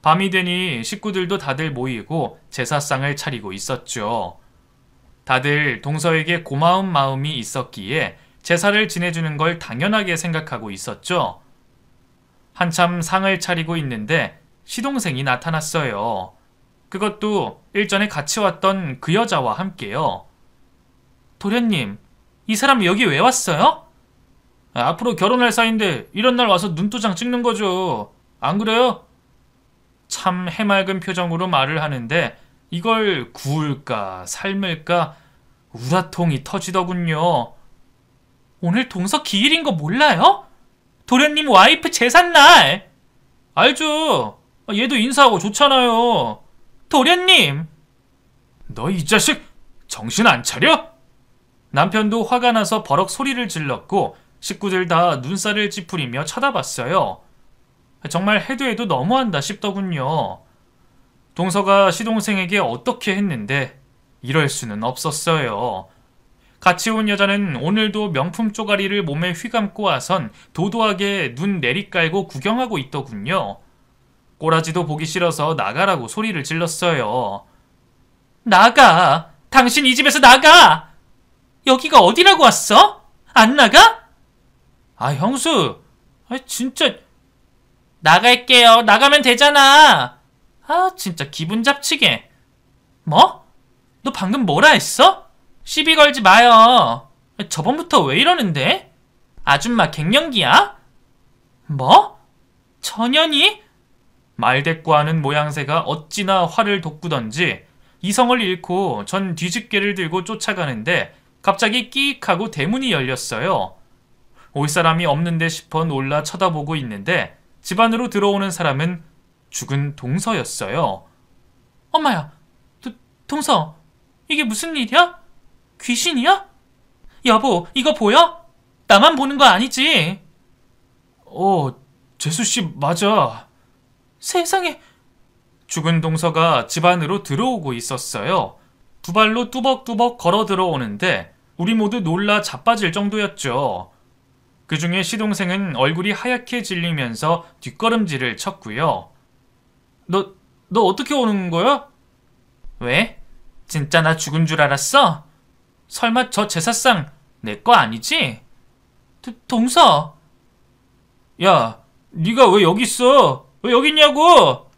밤이 되니 식구들도 다들 모이고 제사상을 차리고 있었죠. 다들 동서에게 고마운 마음이 있었기에 제사를 지내주는 걸 당연하게 생각하고 있었죠. 한참 상을 차리고 있는데 시동생이 나타났어요. 그것도 일전에 같이 왔던 그 여자와 함께요. 도련님, 이 사람 여기 왜 왔어요? 앞으로 결혼할 사이인데 이런 날 와서 눈도장 찍는 거죠. 안 그래요? 참 해맑은 표정으로 말을 하는데 이걸 구울까 삶을까 우라통이 터지더군요. 오늘 동서 기일인 거 몰라요? 도련님 와이프 제삿날. 알죠. 얘도 인사하고 좋잖아요. 도련님. 너 이 자식 정신 안 차려? 남편도 화가 나서 버럭 소리를 질렀고 식구들 다 눈살을 찌푸리며 쳐다봤어요. 정말 해도 해도 너무한다 싶더군요. 동서가 시동생에게 어떻게 했는데 이럴 수는 없었어요. 같이 온 여자는 오늘도 명품 쪼가리를 몸에 휘감고 와선 도도하게 눈 내리깔고 구경하고 있더군요. 꼬라지도 보기 싫어서 나가라고 소리를 질렀어요. 나가! 당신 이 집에서 나가! 여기가 어디라고 왔어? 안 나가? 아, 형수! 진짜... 나갈게요. 나가면 되잖아. 아, 진짜 기분 잡치게. 뭐? 너 방금 뭐라 했어? 시비 걸지 마요. 저번부터 왜 이러는데? 아줌마 갱년기야? 뭐? 전현이? 말대꾸하는 모양새가 어찌나 화를 돋구던지 이성을 잃고 전 뒤집개를 들고 쫓아가는데 갑자기 끼익 하고 대문이 열렸어요. 올 사람이 없는데 싶어 놀라 쳐다보고 있는데 집 안으로 들어오는 사람은 죽은 동서였어요. 엄마야, 동서, 이게 무슨 일이야? 귀신이야? 여보, 이거 보여? 나만 보는 거 아니지? 재수씨 맞아. 세상에. 죽은 동서가 집 안으로 들어오고 있었어요. 두 발로 뚜벅뚜벅 걸어 들어오는데 우리 모두 놀라 자빠질 정도였죠. 그 중에 시동생은 얼굴이 하얗게 질리면서 뒷걸음질을 쳤고요. 너 어떻게 오는 거야? 왜? 진짜 나 죽은 줄 알았어? 설마 저 제사상 내 거 아니지? 동서. 야, 네가 왜 여기 있어? 왜 여기 있냐고?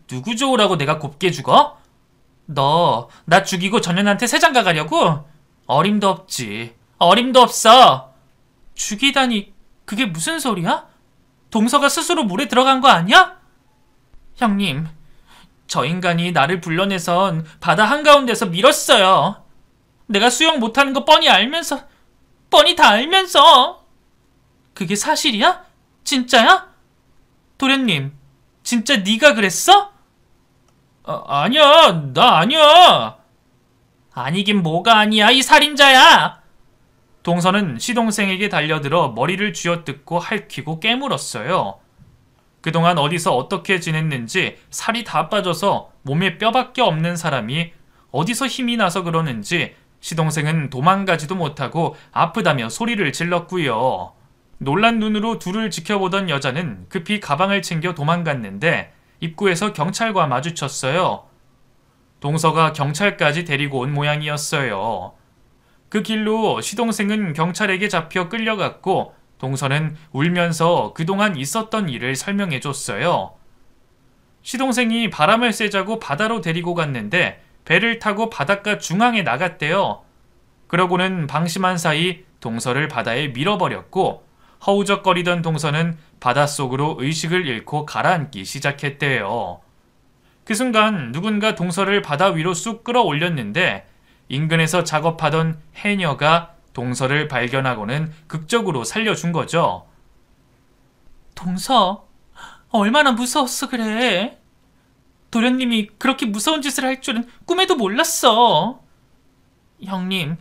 누구 좋으라고 내가 곱게 죽어? 너 나 죽이고 전현한테 세장가 가려고? 어림도 없지. 어림도 없어. 죽이다니 그게 무슨 소리야? 동서가 스스로 물에 들어간 거 아니야? 형님, 저 인간이 나를 불러내선 바다 한가운데서 밀었어요. 내가 수영 못하는 거 뻔히 다 알면서. 그게 사실이야? 진짜야? 도련님, 진짜 네가 그랬어? 아니야, 나 아니야. 아니긴 뭐가 아니야, 이 살인자야. 동서는 시동생에게 달려들어 머리를 쥐어뜯고 핥히고 깨물었어요. 그동안 어디서 어떻게 지냈는지 살이 다 빠져서 몸에 뼈밖에 없는 사람이 어디서 힘이 나서 그러는지 시동생은 도망가지도 못하고 아프다며 소리를 질렀고요. 놀란 눈으로 둘을 지켜보던 여자는 급히 가방을 챙겨 도망갔는데 입구에서 경찰과 마주쳤어요. 동서가 경찰까지 데리고 온 모양이었어요. 그 길로 시동생은 경찰에게 잡혀 끌려갔고 동서는 울면서 그동안 있었던 일을 설명해줬어요. 시동생이 바람을 쐬자고 바다로 데리고 갔는데 배를 타고 바닷가 중앙에 나갔대요. 그러고는 방심한 사이 동서를 바다에 밀어버렸고 허우적거리던 동서는 바닷속으로 의식을 잃고 가라앉기 시작했대요. 그 순간 누군가 동서를 바다 위로 쑥 끌어올렸는데 인근에서 작업하던 해녀가 동서를 발견하고는 극적으로 살려준 거죠. 동서, 얼마나 무서웠어 그래. 도련님이 그렇게 무서운 짓을 할 줄은 꿈에도 몰랐어. 형님,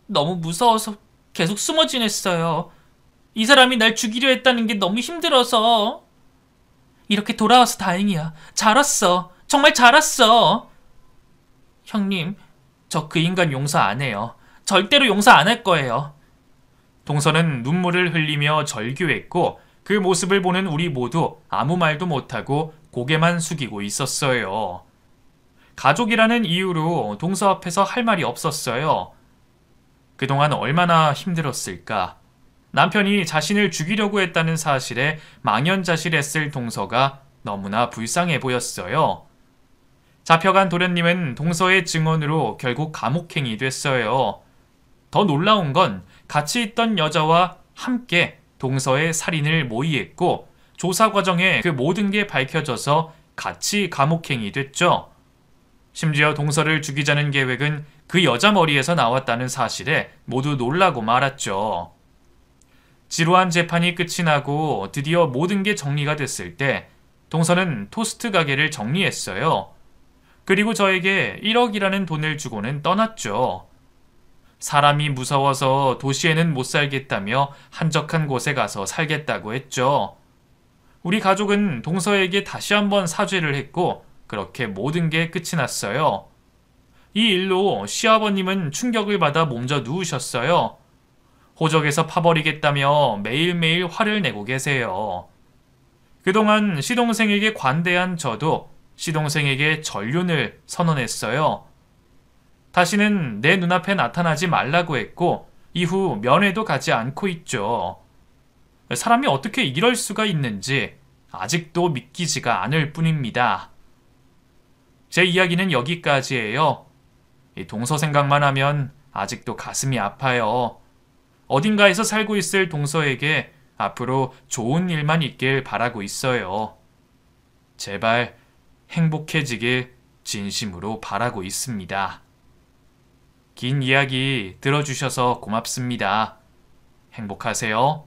너무 무서워서 계속 숨어 지냈어요. 이 사람이 날 죽이려 했다는 게 너무 힘들어서. 이렇게 돌아와서 다행이야. 잘 왔어. 정말 잘 왔어. 형님, 저 그 인간 용서 안 해요. 절대로 용서 안 할 거예요. 동서는 눈물을 흘리며 절규했고 그 모습을 보는 우리 모두 아무 말도 못하고 고개만 숙이고 있었어요. 가족이라는 이유로 동서 앞에서 할 말이 없었어요. 그동안 얼마나 힘들었을까. 남편이 자신을 죽이려고 했다는 사실에 망연자실했을 동서가 너무나 불쌍해 보였어요. 잡혀간 도련님은 동서의 증언으로 결국 감옥행이 됐어요. 더 놀라운 건 같이 있던 여자와 함께 동서의 살인을 모의했고 조사 과정에 그 모든 게 밝혀져서 같이 감옥행이 됐죠. 심지어 동서를 죽이자는 계획은 그 여자 머리에서 나왔다는 사실에 모두 놀라고 말았죠. 지루한 재판이 끝이 나고 드디어 모든 게 정리가 됐을 때 동서는 토스트 가게를 정리했어요. 그리고 저에게 1억이라는 돈을 주고는 떠났죠. 사람이 무서워서 도시에는 못 살겠다며 한적한 곳에 가서 살겠다고 했죠. 우리 가족은 동서에게 다시 한번 사죄를 했고 그렇게 모든 게 끝이 났어요. 이 일로 시아버님은 충격을 받아 몸져 누우셨어요. 호적에서 파버리겠다며 매일매일 화를 내고 계세요. 그동안 시동생에게 관대한 저도 시동생에게 전륜을 선언했어요. 다시는 내 눈앞에 나타나지 말라고 했고 이후 면회도 가지 않고 있죠. 사람이 어떻게 이럴 수가 있는지 아직도 믿기지가 않을 뿐입니다. 제 이야기는 여기까지예요. 이 동서 생각만 하면 아직도 가슴이 아파요. 어딘가에서 살고 있을 동서에게 앞으로 좋은 일만 있길 바라고 있어요. 제발 행복해지길 진심으로 바라고 있습니다. 긴 이야기 들어주셔서 고맙습니다. 행복하세요.